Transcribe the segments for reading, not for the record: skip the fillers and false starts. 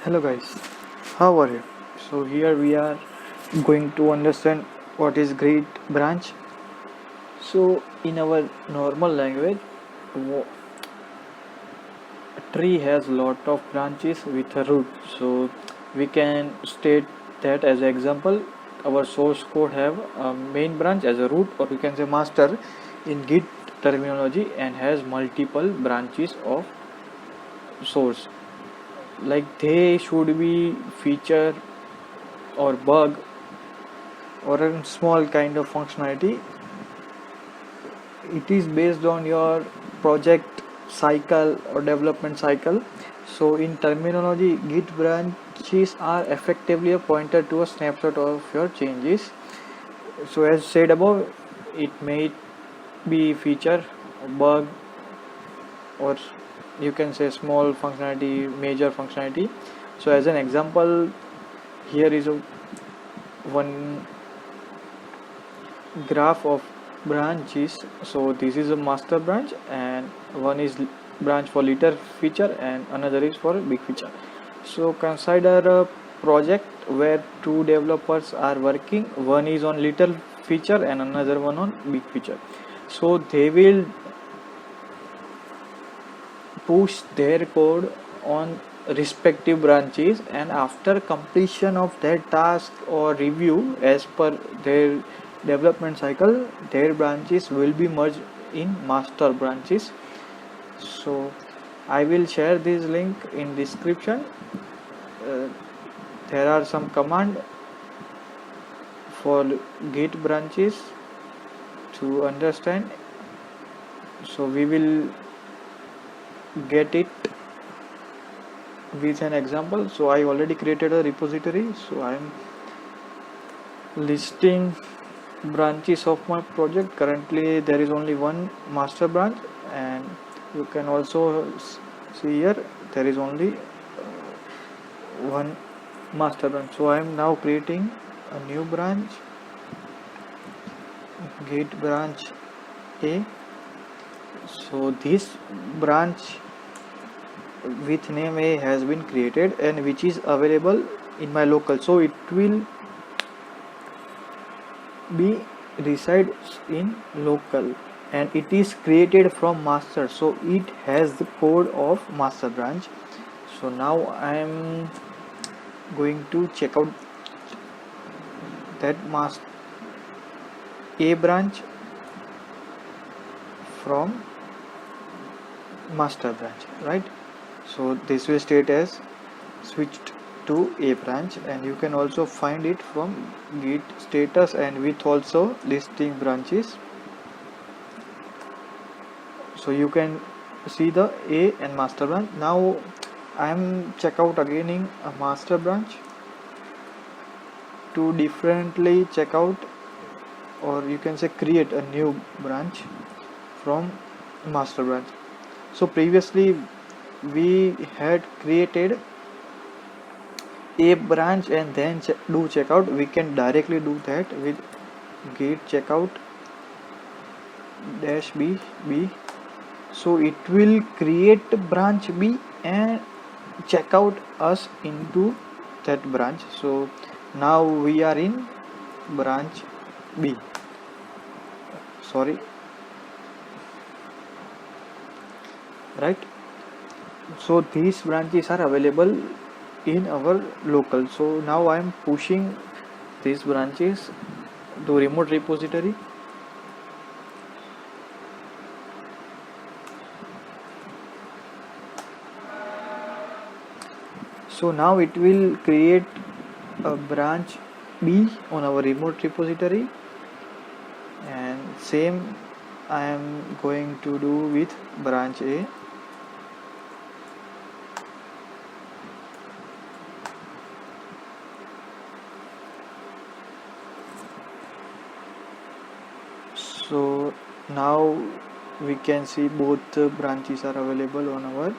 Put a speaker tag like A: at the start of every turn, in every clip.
A: Hello guys, how are you? So here we are going to understand what is grid branch. So in our normal language, a tree has lot of branches with a root. So we can state that as an example. Our source code have a main branch as a root, or we can say master in Git terminology, and has multiple branches of source. Like they should be feature or bug or a small kind of functionality. It is based on your project cycle or development cycle. So in terminology, git branches are effectively a pointer to a snapshot of your changes. So as said above, it may be feature, bug, or you can say small functionality, major functionality. So as an example, here is one graph of branches. So this is a master branch, and one is branch for little feature and another is for big feature. So consider a project where two developers are working, one is on little feature and another one on big feature. So they will push their code on respective branches, and after completion of their task or review as per their development cycle, their branches will be merged in master branches. So I will share this link in description. uh, there are some command for git branches to understand, so we will get it with an example. So I already created a repository, so I am listing branches of my project. Currently there is only one master branch, and you can also see here there is only one master branch. So I am now creating a new branch, git branch A. So this branch with name A has been created and which is available in my local. So it will be resides in local, and it is created from master, so it has the code of master branch. So now I am going to check out that A branch from master branch, right? So this will state as switched to A branch, and you can also find it from git status and with also listing branches. So you can see the A and master branch. Now I am check out again in a master branch to differently check out, or you can say create a new branch from master branch. So previously we had created a branch and then do checkout. We can directly do that with git checkout dash b. So it will create branch B and check out us into that branch. So now we are in branch B, sorry, right? So these branches are available in our local. So now I am pushing these branches to remote repository. So now it will create a branch B on our remote repository, and same I am going to do with branch A. So now we can see both branches are available on our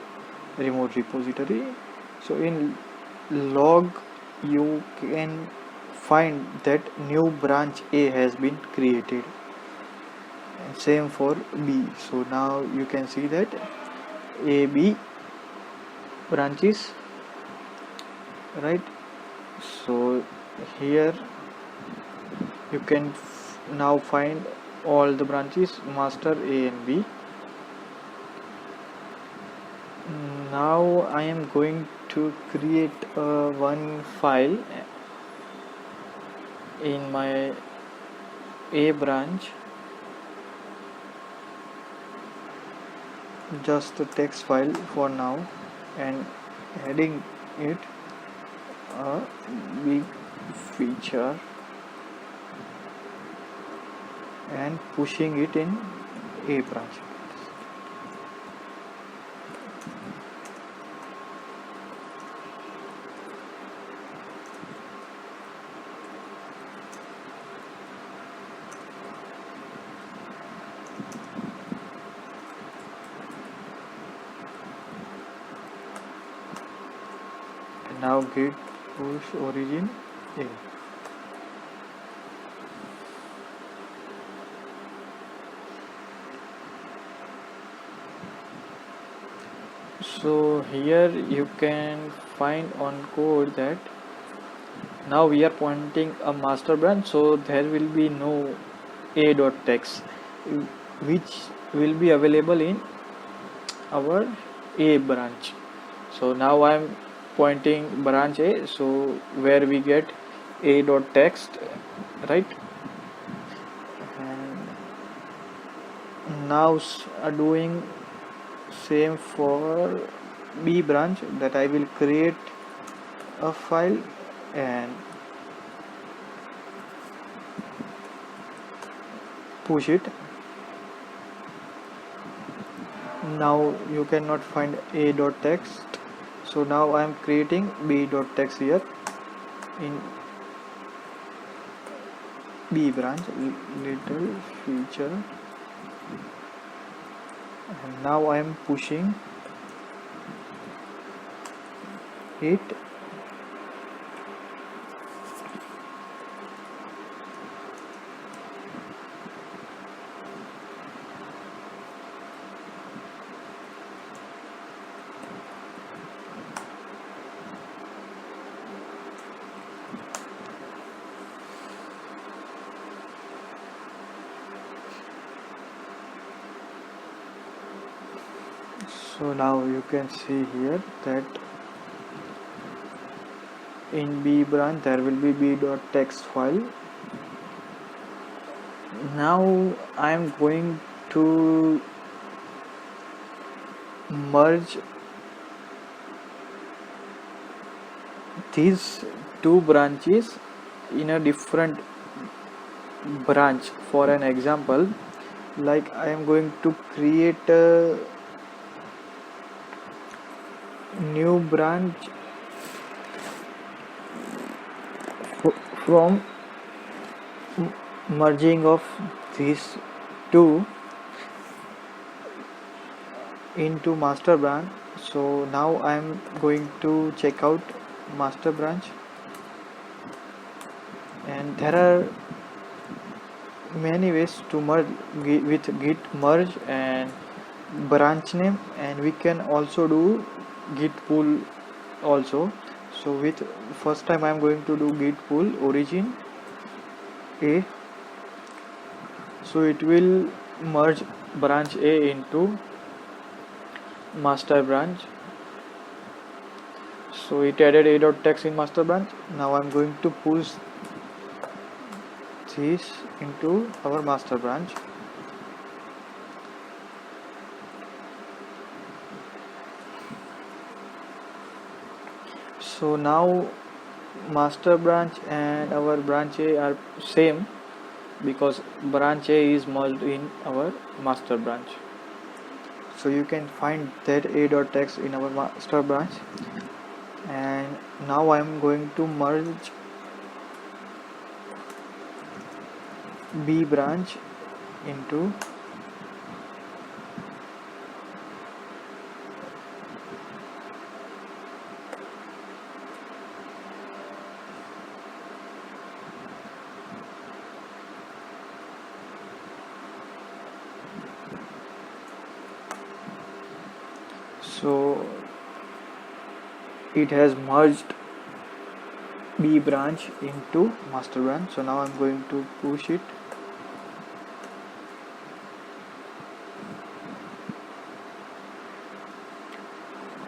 A: remote repository. So in log you can find that new branch A has been created, and same for B. So now you can see that AB branches right? So here you can now find all the branches master A and B. Now I am going to create one file in my A branch, just a text file for now, and adding it a big feature and pushing it in A branch. Now git push origin A. So here you can find on code that now we are pointing a master branch, so there will be no a.text which will be available in our A branch. So now I am pointing branch A, so where we get a.text, right? And now doing same for B branch, that I will create a file and push it. Now you cannot find a.text, so now I am creating b.text here in B branch, little feature, and now I am pushing it. So now you can see here that in B branch there will be b.text file. Now I am going to merge these two branches in a different branch. For an example, like I am going to create a new branch from merging of these two into master branch. So now I am going to check out master branch, and there are many ways to merge with git merge and branch name, and we can also do git pull also. So with first time I am going to do git pull origin A, so it will merge branch A into master branch. So it added a.text in master branch. Now I'm going to push this into our master branch. So now master branch and our branch A are same because branch A is merged in our master branch. So you can find that a.text in our master branch, and now I am going to merge B branch into so it has merged B branch into master branch. So now I'm going to push it.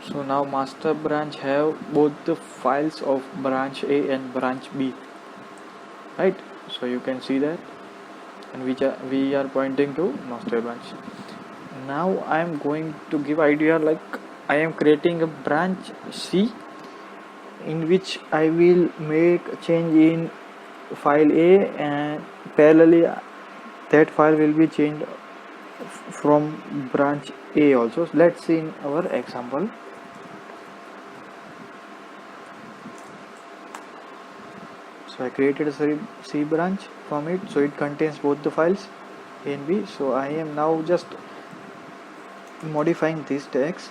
A: So now master branch have both the files of branch A and branch B, right? So you can see that, and we are pointing to master branch. Now I am going to give idea like I am creating a branch C in which I will make a change in file A, and parallelly that file will be changed from branch A also. So let's see in our example. So I created a C branch from it, so it contains both the files A and B. So I am now just modifying this text.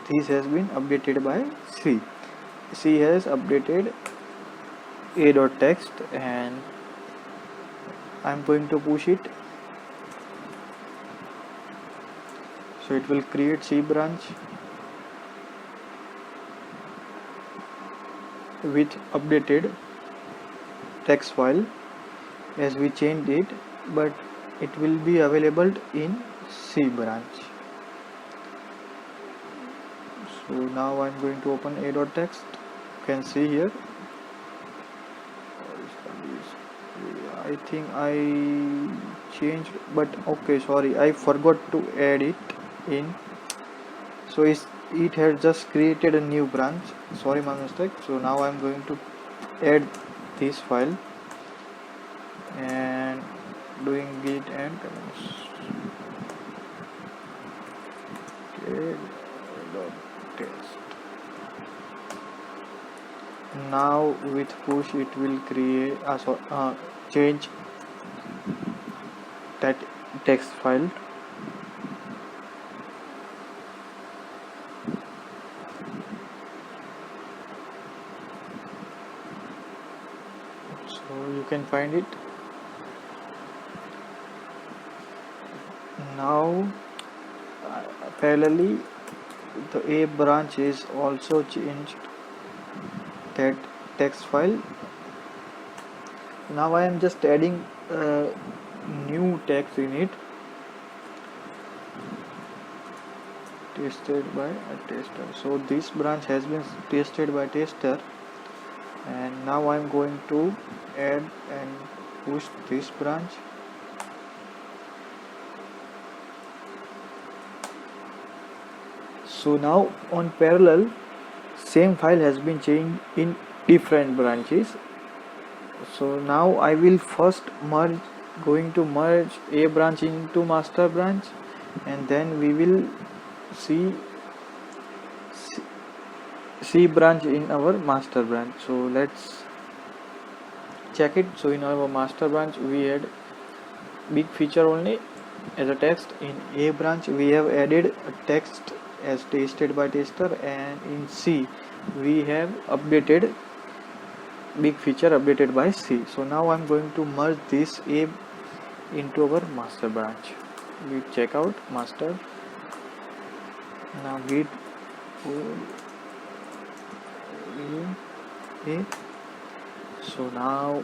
A: This has been updated by C. C has updated a.text, and I'm going to push it. So it will create C branch with updated text file as we changed it, but it will be available in C branch. So now I'm going to open a.text. You can see here. I think I changed, but okay, sorry, I forgot to add it in. So it had just created a new branch. Sorry, my mistake. So now I'm going to add this file and doing git and comments. Okay, test. Now with push it will create change that text file. So you can find it. Now parallelly the A branch is also changed that text file. Now I am just adding new text in it, tested by a tester. So this branch has been tested by tester, and now I am going to add and push this branch. So now on parallel, same file has been changed in different branches. So now I will first going to merge A branch into master branch, and then we will see C branch in our master branch. So let's check it. So in our master branch we had big feature only as a text. In A branch we have added a text as tested by tester, and in C we have updated big feature updated by C. So now I'm going to merge this A into our master branch. We check out master. Now git A. So now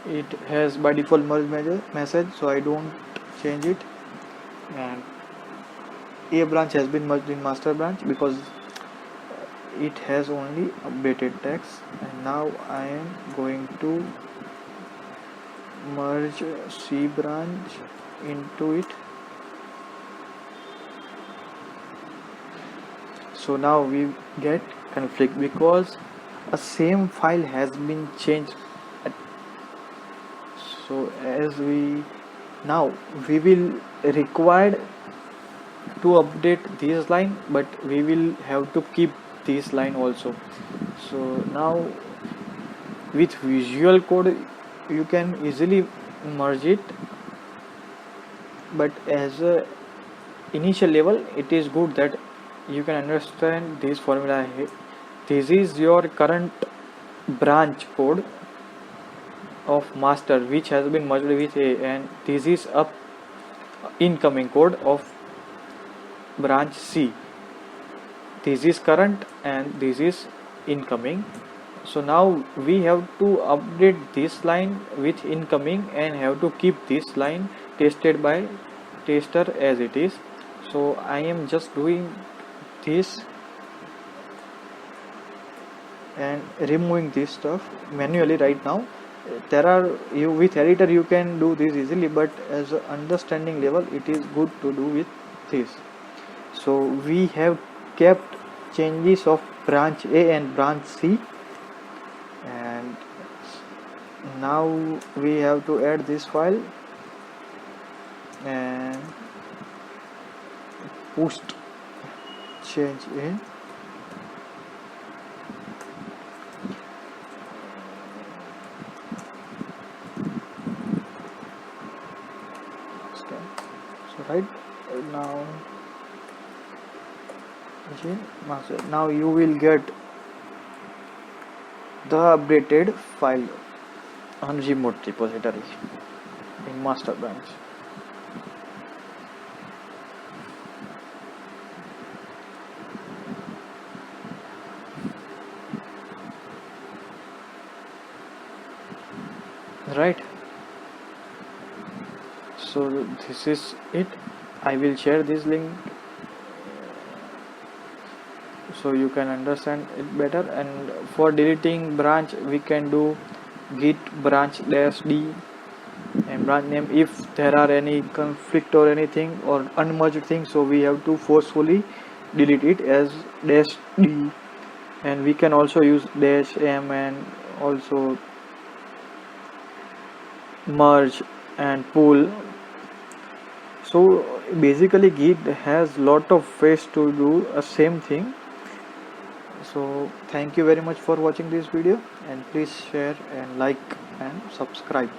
A: it has by default merge message, so I don't change it, and A branch has been merged in master branch because it has only updated text. And now I am going to merge C branch into it. So now we get conflict because a same file has been changed. So as we will required to update this line, but we will have to keep this line also. So now with Visual Code you can easily merge it, but as a initial level it is good that you can understand this formula here. This is your current branch code, of master which has been merged with A, and this is a incoming code of branch C. This is current and this is incoming. So now we have to update this line with incoming and have to keep this line tested by tester as it is. So I am just doing this and removing this stuff manually right now. There are with editor you can do this easily, but as a understanding level it is good to do with this. So we have kept changes of branch A and branch C, and now we have to add this file and push change in. So right now now you will get the updated file on Gmod repository in master branch. Right, so this is it. I will share this link so you can understand it better. And for deleting branch we can do git branch -d and branch name if there are any conflict or anything or unmerged thing, so we have to forcefully delete it as -d. And we can also use -m and also merge and pull. So basically git has lot of ways to do a same thing. So thank you very much for watching this video, and please share and like and subscribe.